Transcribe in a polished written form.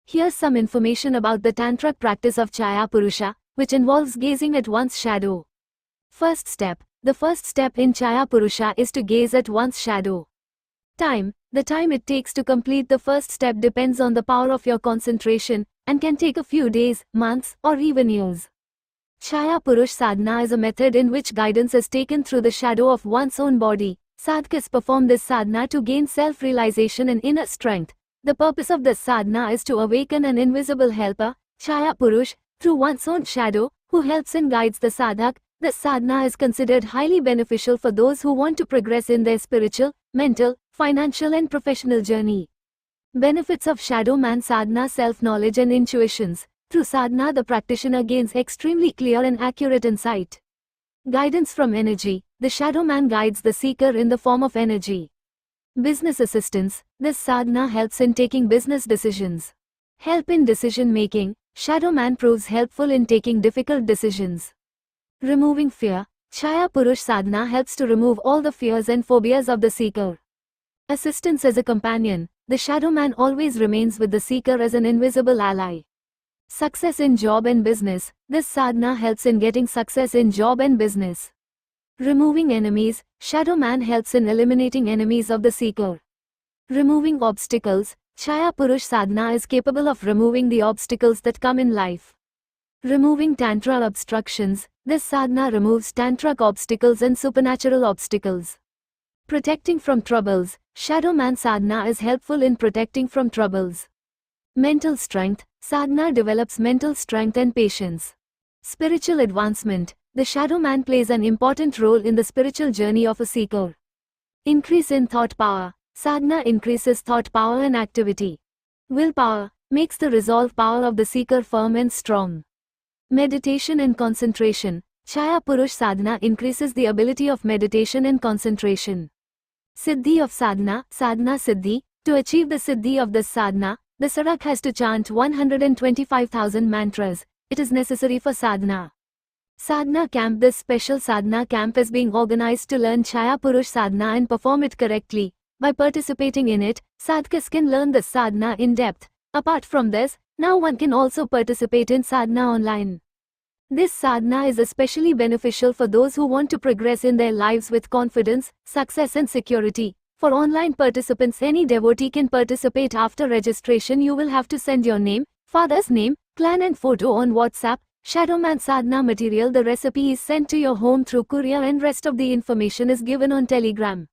Here's some information about the tantric practice of Chaya Purusha, which involves gazing at one's shadow. First step. The first step in Chaya Purusha is to gaze at one's shadow. Time. The time it takes to complete the first step depends on the power of your concentration, and can take a few days, months, or even years. Chaya Purush Sadhana is a method in which guidance is taken through the shadow of one's own body. Sadhakas perform this sadhana to gain self-realization and inner strength. The purpose of this sadhana is to awaken an invisible helper, Chaya Purush, through one's own shadow, who helps and guides the sadhak. This sadhana is considered highly beneficial for those who want to progress in their spiritual, mental, financial and professional journey. Benefits of Shadow Man Sadhana: self-knowledge and intuitions. Through sadhana the practitioner gains extremely clear and accurate insight. Guidance from energy. The Shadow Man guides the seeker in the form of energy. Business assistance. This sadhana helps in taking business decisions. Help in decision making. Shadow Man proves helpful in taking difficult decisions. Removing fear. Chaya Purush Sadhana helps to remove all the fears and phobias of the seeker. Assistance as a companion. The Shadow Man always remains with the seeker as an invisible ally. Success in job and business. This sadhana helps in getting success in job and business. Removing enemies. Shadow Man helps in eliminating enemies of the seeker. Removing obstacles. Chaya Purush Sadhana is capable of removing the obstacles that come in life. Removing tantra obstructions. This sadhana removes tantric obstacles and supernatural obstacles. Protecting from troubles. Shadow Man Sadhana is helpful in protecting from troubles. Mental strength. Sadhana develops mental strength and patience. Spiritual advancement. The Shadow Man plays an important role in the spiritual journey of a seeker. Increase in thought power. Sadhana increases thought power and activity. Willpower. Makes the resolve power of the seeker firm and strong. Meditation and concentration. Chaya Purush Sadhana increases the ability of meditation and concentration. Siddhi of Sadhana. Sadhana Siddhi. To achieve the Siddhi of this sadhana, the sadhak has to chant 125,000 mantras. It is necessary for sadhana. Sadhana camp. This special sadhana camp is being organized to learn Chaya Purush Sadhana and perform it correctly. By participating in it, sadhakas can learn the sadhana in depth. Apart from this, now one can also participate in sadhana online. This sadhana is especially beneficial for those who want to progress in their lives with confidence, success and security. For online participants, any devotee can participate. After registration you will have to send your name, father's name, clan and photo on WhatsApp. Shadow Man Sadhana material. The recipe is sent to your home through courier and rest of the information is given on Telegram.